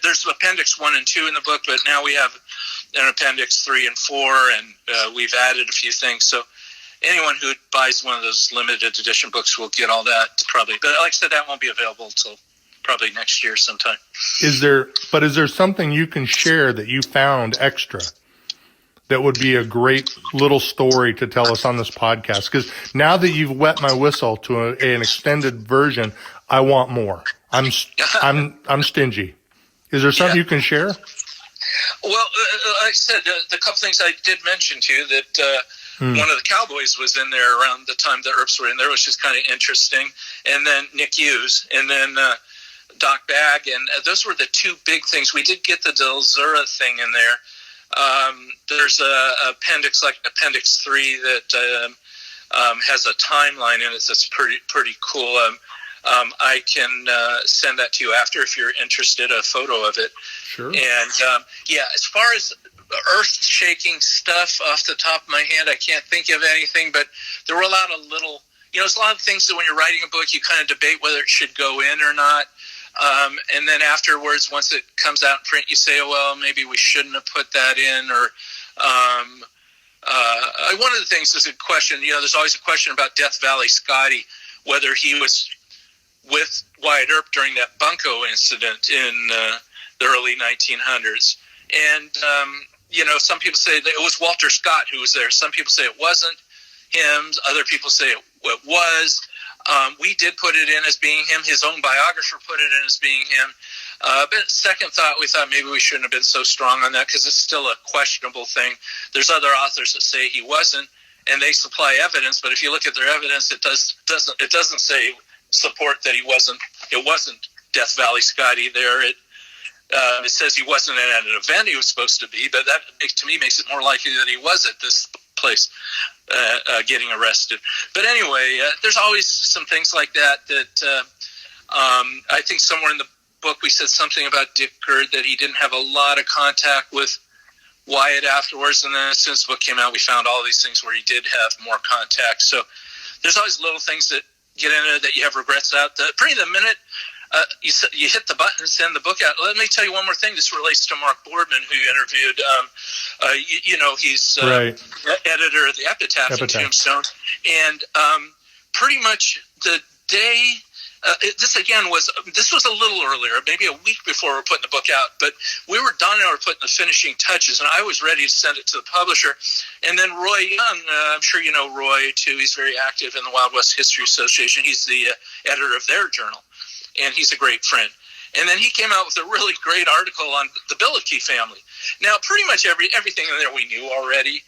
There's Appendix 1 and 2 in the book, but now we have an Appendix 3 and 4, and we've added a few things. So anyone who buys one of those limited edition books will get all that probably. But like I said, that won't be available until probably next year sometime. Is there something you can share that you found extra that would be a great little story to tell us on this podcast? Because now that you've wet my whistle to an extended version, I want more. I'm stingy. Is there something you can share? Well, like I said, the couple things I did mention to you, that one of the Cowboys was in there around the time the Earps were in there, which is kind of interesting. And then Nick Hughes, and then Doc Bagg, and those were the two big things. We did get the Del Zura thing in there. There's a appendix, like Appendix 3, that has a timeline in it that's pretty cool. I can send that to you after if you're interested, a photo of it. Sure. And as far as earth-shaking stuff off the top of my head, I can't think of anything, but there were a lot of little, there's a lot of things that when you're writing a book, you kind of debate whether it should go in or not. And then afterwards, once it comes out in print, you say, oh, well, maybe we shouldn't have put that in. Or one of the things is a question, there's always a question about Death Valley Scotty, whether he was with Wyatt Earp during that bunco incident in the early 1900s. And, some people say that it was Walter Scott who was there. Some people say it wasn't him. Other people say it was. We did put it in as being him. His own biographer put it in as being him. But second thought, we thought maybe we shouldn't have been so strong on that because it's still a questionable thing. There's other authors that say he wasn't, and they supply evidence. But if you look at their evidence, it doesn't say support that he wasn't. It wasn't Death Valley Scotty there. It says he wasn't at an event he was supposed to be, but that to me makes it more likely that he was at this place getting arrested. But anyway, there's always some things like that I think somewhere in the book we said something about Dick Gerd, that he didn't have a lot of contact with Wyatt afterwards, and then as soon as the book came out, we found all these things where he did have more contact. So there's always little things that get in there that you have regrets about. Pretty the minute you hit the button and send the book out. Let me tell you one more thing. This relates to Mark Boardman, who you interviewed. He's right. Editor of the Epitaph in Tombstone. And pretty much the day, this was a little earlier, maybe a week before we were putting the book out, but Don and I were putting the finishing touches, and I was ready to send it to the publisher. And then Roy Young, I'm sure you know Roy too, he's very active in the Wild West History Association. He's the editor of their journal, and he's a great friend. And then he came out with a really great article on the Billicky family. Now, pretty much everything in there we knew already.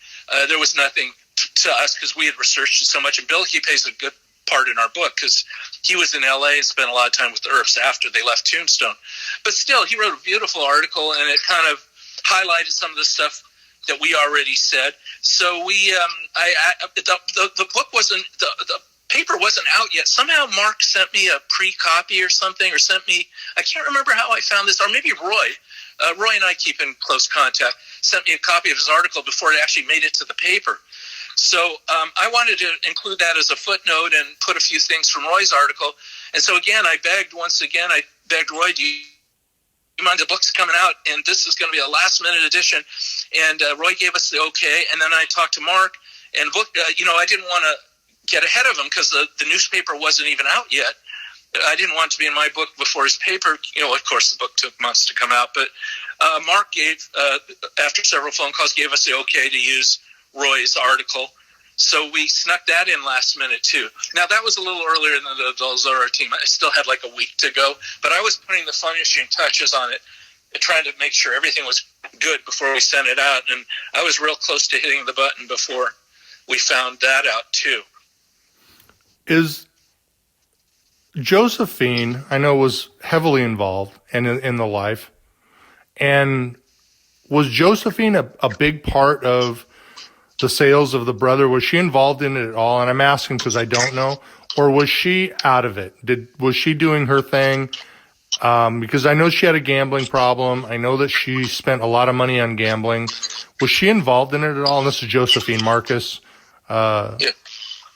There was nothing to us because we had researched it so much, and Billicky plays a good part in our book because he was in L.A. and spent a lot of time with the Earps after they left Tombstone. But still, he wrote a beautiful article, and it kind of highlighted some of the stuff that we already said. So the book wasn't the paper wasn't out yet. Somehow Mark sent me a pre-copy or something, or sent me, I can't remember how I found this, or maybe Roy and I keep in close contact, sent me a copy of his article before it actually made it to the paper. So I wanted to include that as a footnote and put a few things from Roy's article. And so again, I begged Roy, do you mind, the book's coming out, and this is going to be a last-minute edition. And Roy gave us the okay, and then I talked to Mark, and I didn't want to get ahead of him because the newspaper wasn't even out yet. I didn't want it to be in my book before his paper. Of course, the book took months to come out. But Mark after several phone calls, gave us the okay to use Roy's article. So we snuck that in last minute, too. Now, that was a little earlier than the Del Zora team. I still had like a week to go. But I was putting the finishing touches on it, trying to make sure everything was good before we sent it out. And I was real close to hitting the button before we found that out, too. Is Josephine, I know, was heavily involved in the life. And was Josephine a big part of the sales of the brother? Was she involved in it at all? And I'm asking because I don't know. Or was she out of it? Was she doing her thing? Because I know she had a gambling problem. I know that she spent a lot of money on gambling. Was she involved in it at all? And this is Josephine Marcus. Yeah.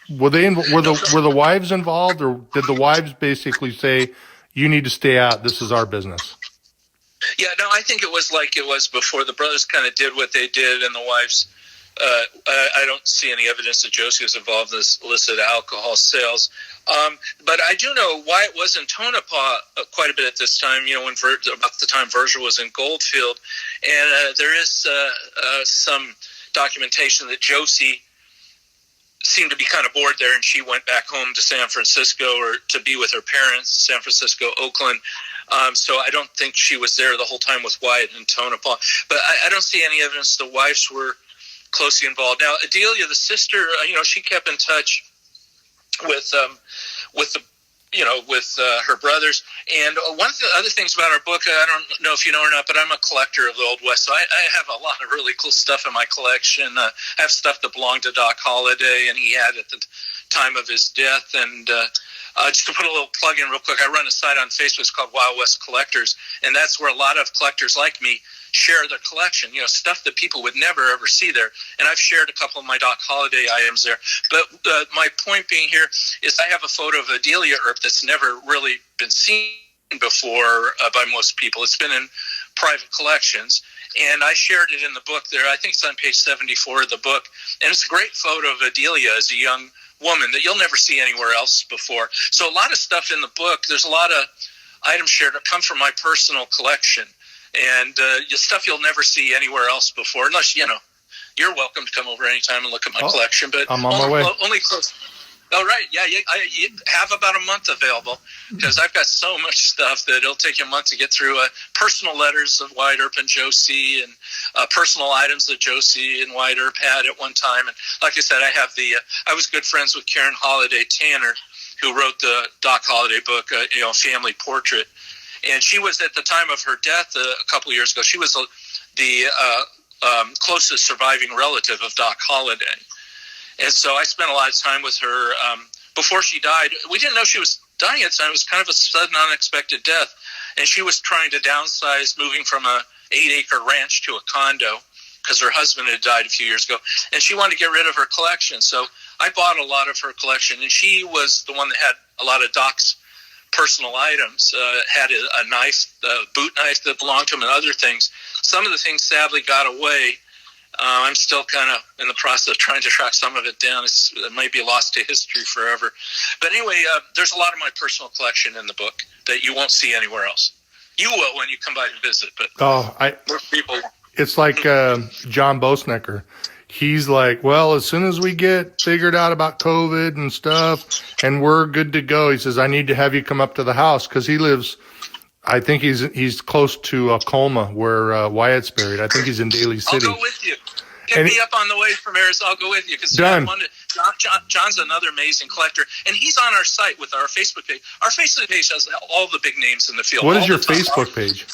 Were the wives involved, or did the wives basically say, "You need to stay out. This is our business"? Yeah, no, I think it was like it was before. The brothers kind of did what they did, and the wives. I don't see any evidence that Josie was involved in this illicit alcohol sales. But I do know Wyatt was in Tonopah quite a bit at this time, when about the time Virgil was in Goldfield. And there is some documentation that Josie seemed to be kind of bored there, and she went back home to San Francisco or to be with her parents, San Francisco, Oakland. So I don't think she was there the whole time with Wyatt and Tona Paul. But I don't see any evidence the wives were closely involved. Now, Adelia, the sister, she kept in touch with the with her brothers. And one of the other things about our book, I don't know if you know or not, but I'm a collector of the Old West. So I have a lot of really cool stuff in my collection. I have stuff that belonged to Doc Holliday, and he had at the time of his death. And just to put a little plug in real quick, I run a site on Facebook. It's called Wild West Collectors, and that's where a lot of collectors like me share their collection, stuff that people would never ever see there. And I've shared a couple of my Doc Holliday items there. But my point being here is I have a photo of Adelia Earp that's never really been seen before by most people. It's been in private collections, and I shared it in the book there. I think it's on page 74 of the book, and it's a great photo of Adelia as a young woman that you'll never see anywhere else before. So a lot of stuff in the book, there's a lot of items shared that come from my personal collection, and stuff you'll never see anywhere else before, unless, you're welcome to come over anytime and look at my collection. But I'm on my way. Only close. Oh, right. Yeah, you have about a month available, because I've got so much stuff that it'll take you a month to get through. Personal letters of Wyatt Earp and Josie, and personal items that Josie and Wyatt Earp had at one time. And like I said, I have I was good friends with Karen Holliday Tanner, who wrote the Doc Holliday book, Family Portrait. And she was, at the time of her death a couple of years ago, she was the closest surviving relative of Doc Holliday. And so I spent a lot of time with her before she died. We didn't know she was dying at the time. It was kind of a sudden, unexpected death. And she was trying to downsize, moving from a 8-acre ranch to a condo, because her husband had died a few years ago. And she wanted to get rid of her collection. So I bought a lot of her collection. And she was the one that had a lot of Doc's personal items, had a knife, a boot knife that belonged to him, and other things. Some of the things sadly got away. I'm still kind of in the process of trying to track some of it down. It might be lost to history forever. But anyway, there's a lot of my personal collection in the book that you won't see anywhere else. You will when you come by to visit, but most people. It's like John Bosnecker. He's like, well, as soon as we get figured out about COVID and stuff and we're good to go, he says, I need to have you come up to the house, because he lives, I think he's close to Colma, where Wyatt's buried. I think he's in Daly City. I'll go with you. Pick me up on the way from Arizona. I'll go with you, because John's another amazing collector, and he's on our site with our Facebook page. Our Facebook page has all the big names in the field. What is your Facebook page?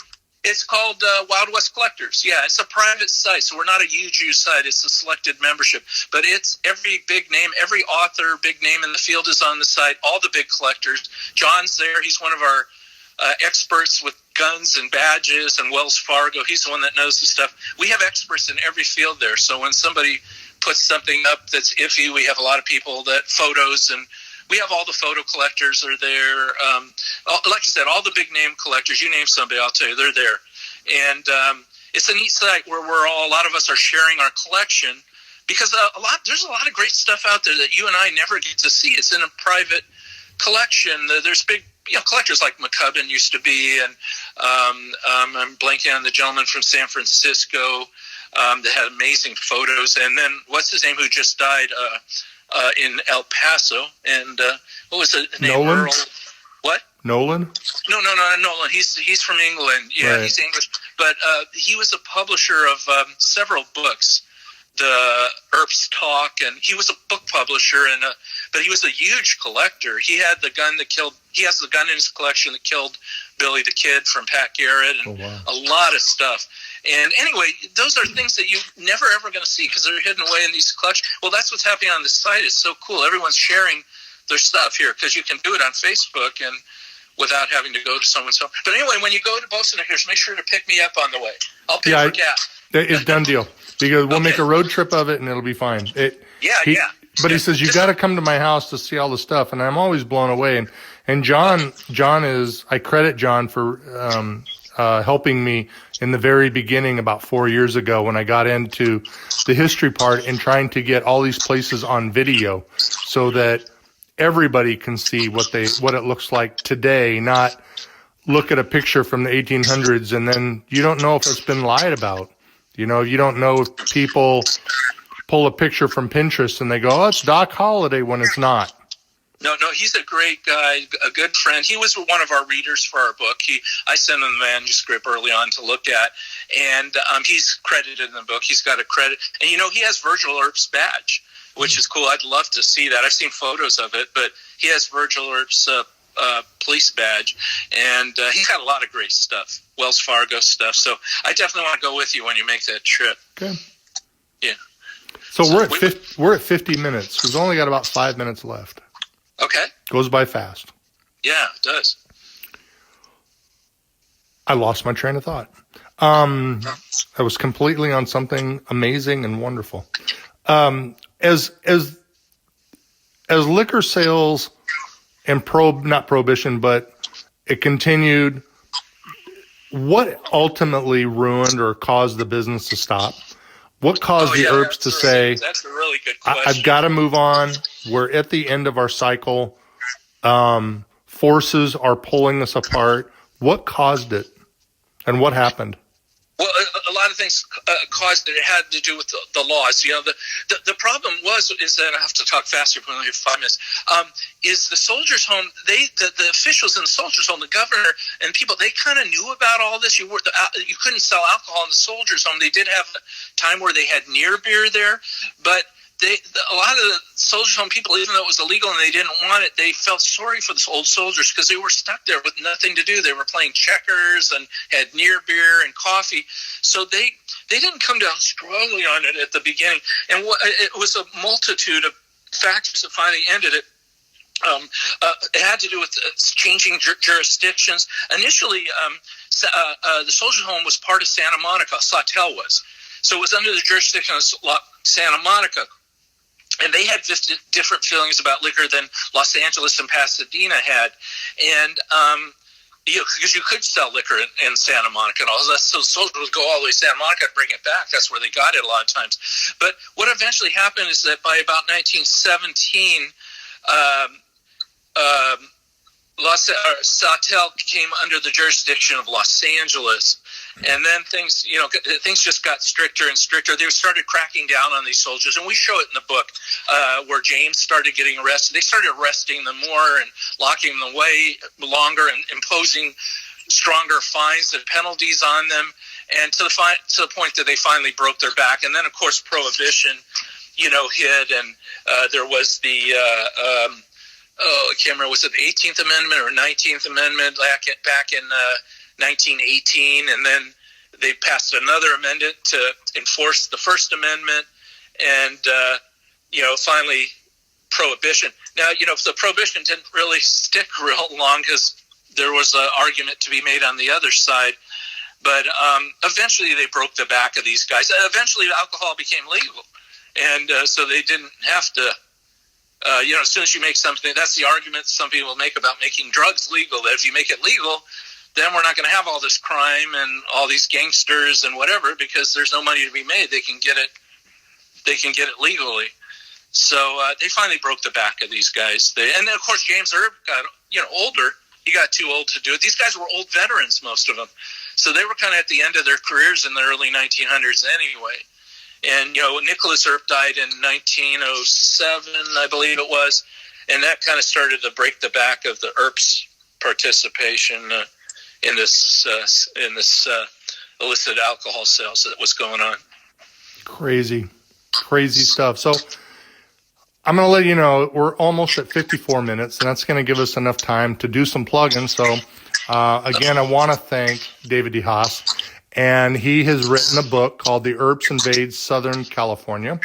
It's called Wild West Collectors. Yeah, it's a private site, so we're not a huge site. It's a selected membership. But it's every big name, every author, big name in the field is on the site, all the big collectors. John's there. He's one of our experts with guns and badges and Wells Fargo. He's the one that knows the stuff. We have experts in every field there. So when somebody puts something up that's iffy, we have a lot of people that photos, and we have all the photo collectors are there. Like I said, all the big name collectors, you name somebody, I'll tell you, they're there. And it's a neat site where a lot of us are sharing our collection, because there's a lot of great stuff out there that you and I never get to see. It's in a private collection. There's big collectors like McCubbin used to be, and I'm blanking on the gentleman from San Francisco that had amazing photos. And then what's his name, who just died in El Paso, and what was the name? Nolan? Earl? What? Nolan? No, Nolan. He's from England. Yeah, right. He's English. But he was a publisher of several books, the Earps Talk, and he was a book publisher, but he was a huge collector. He had the gun that killed. He has the gun in his collection that killed Billy the Kid from Pat Garrett, and a lot of stuff. And anyway, those are things that you're never ever going to see, because they're hidden away in these collections. Well, that's what's happening on this site. It's so cool. Everyone's sharing their stuff here, because you can do it on Facebook and without having to go to someone's home. But anyway, when you go to Boston-Hears, make sure to pick me up on the way. I'll pay for gas. It's done deal, because we'll make a road trip of it and it'll be fine. But he says, you got to come to my house to see all the stuff. And I'm always blown away. And John is, I credit John for helping me in the very beginning about 4 years ago, when I got into the history part and trying to get all these places on video so that everybody can see what it looks like today, not look at a picture from the 1800s and then you don't know if it's been lied about. You don't know if people pull a picture from Pinterest and they go, oh, it's Doc Holliday, when it's not. No, he's a great guy, a good friend. He was one of our readers for our book. I sent him the manuscript early on to look at, and he's credited in the book. He's got a credit, and he has Virgil Earps' badge, which is cool. I'd love to see that. I've seen photos of it, but he has Virgil Earps' police badge, and he's got a lot of great stuff, Wells Fargo stuff. So I definitely want to go with you when you make that trip. Okay. Yeah. So we're at 50 minutes. We've only got about 5 minutes left. Okay. Goes by fast. Yeah, it does. I lost my train of thought. I was completely on something amazing and wonderful. As liquor sales and not prohibition, but it continued, what ultimately ruined or caused the business to stop? What caused the Earps to say, that's a really good question. I've got to move on. We're at the end of our cycle. Forces are pulling us apart. What caused it? And what happened? Well, a lot of things caused it. It had to do with the laws. The problem is that I have to talk faster when we have 5 minutes. Is the soldiers' home? The officials in the soldiers' home, the governor and people, they kind of knew about all this. You couldn't sell alcohol in the soldiers' home. They did have a time where they had near beer there, but a lot of the soldiers' home people, even though it was illegal and they didn't want it, they felt sorry for the old soldiers because they were stuck there with nothing to do. They were playing checkers and had near beer and coffee. So they didn't come down strongly on it at the beginning. And it was a multitude of factors that finally ended it. It had to do with changing jurisdictions. Initially, the soldiers' home was part of Santa Monica, Sawtell was. So it was under the jurisdiction of Santa Monica. And they had different feelings about liquor than Los Angeles and Pasadena had. And, because you could sell liquor in Santa Monica and all that. So soldiers would go all the way to Santa Monica and bring it back. That's where they got it a lot of times. But what eventually happened is that by about 1917, Sawtell came under the jurisdiction of Los Angeles. And then things just got stricter and stricter. They started cracking down on these soldiers, and we show it in the book where James started getting arrested. They started arresting them more and locking them away longer and imposing stronger fines and penalties on them, and to the point that they finally broke their back. And then, of course, Prohibition, hit, and there was the I can't remember, was it the 18th Amendment or 19th Amendment back in 1918, and then they passed another amendment to enforce the First Amendment, and finally Prohibition. Now, the Prohibition didn't really stick real long because there was an argument to be made on the other side, but eventually they broke the back of these guys. Eventually alcohol became legal, and so they didn't have to as soon as you make something, that's the argument some people make about making drugs legal, that if you make it legal, then we're not going to have all this crime and all these gangsters and whatever, because there's no money to be made. They can get it legally. So they finally broke the back of these guys. And then, of course, James Earp got older. He got too old to do it. These guys were old veterans, most of them. So they were kind of at the end of their careers in the early 1900s anyway. And, Nicholas Earp died in 1907, I believe it was. And that kind of started to break the back of the Earps participation in this illicit alcohol sales that was going on. Crazy stuff. So I'm going to let you know we're almost at 54 minutes, and that's going to give us enough time to do some plug-ins. So again, I want to thank David D. Haas, and he has written a book called The Earps Invades Southern California.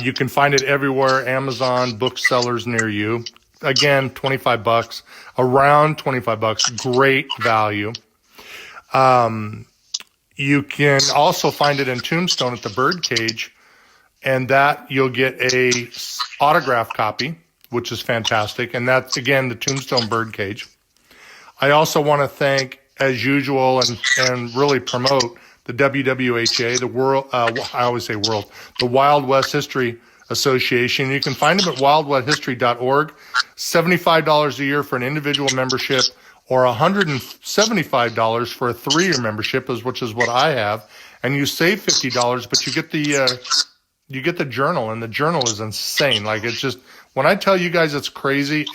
You can find it everywhere, Amazon, booksellers near you. Again, $25, around $25, great value. You can also find it in Tombstone at the Birdcage, and that you'll get a autograph copy, which is fantastic. And that's, again, the Tombstone Birdcage. I also want to thank, as usual, and really promote the WWHA, the Wild West History Association. You can find them at wildwesthistory.org. $75 a year for an individual membership, or $175 for a 3-year membership, which is what I have. And you save $50, but you get the You get the journal, and the journal is insane. Like, it's just, when I tell you guys it's crazy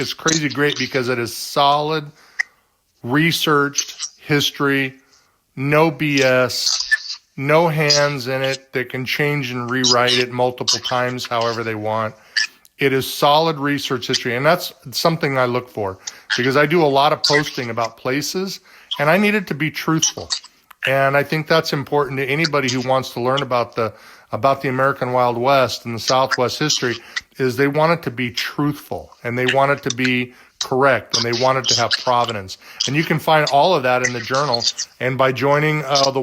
great, because it is solid, researched history, no BS, no hands in it that can change and rewrite it multiple times however they want. It is solid research history, and that's something I look for, because I do a lot of posting about places, and I need it to be truthful. And I think that's important to anybody who wants to learn about the American Wild West and the Southwest history, is they want it to be truthful, and they want it to be correct, and they want it to have provenance. And you can find all of that in the journal, and by joining the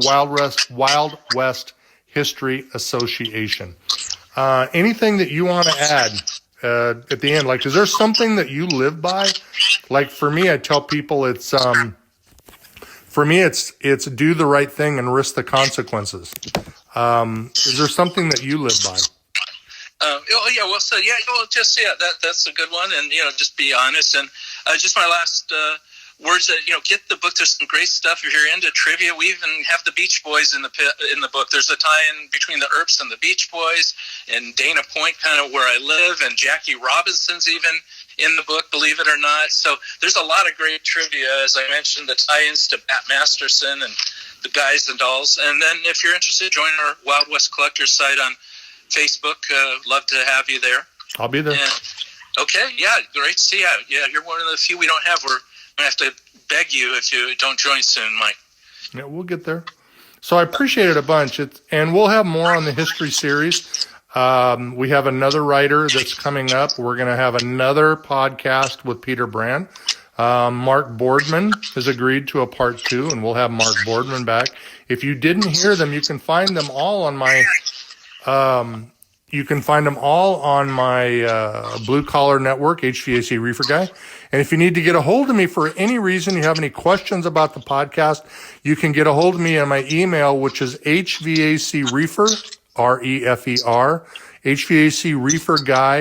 Wild West History Association. Anything that you want to add at the end? Like, is there something that you live by? Like, for me, I tell people it's do the right thing and risk the consequences. Is there something that you live by? That's a good one, and just be honest. And just my last words that get the book. There's some great stuff if you're into trivia. We even have the Beach Boys in the book. There's a tie-in between the Earps and the Beach Boys, and Dana Point, kind of where I live, and Jackie Robinson's even in the book, believe it or not. So there's a lot of great trivia, as I mentioned, the tie-ins to Pat Masterson and the Guys and Dolls. And then if you're interested, join our Wild West Collectors site on Facebook. Love to have you there. I'll be there. And, okay, yeah, great to see you. Yeah, you're one of the few we don't have. We're going to have to beg you if you don't join soon, Mike. Yeah, we'll get there. So I appreciate it a bunch. And we'll have more on the history series. We have another writer that's coming up. We're going to have another podcast with Peter Brand. Mark Boardman has agreed to a part 2, and we'll have Mark Boardman back. If you didn't hear them, you can find them all on my Blue Collar Network, HVAC Reefer Guy. And if you need to get a hold of me for any reason, you have any questions about the podcast, you can get a hold of me on my email, which is HVAC Reefer, REFER, HVAC Reefer Guy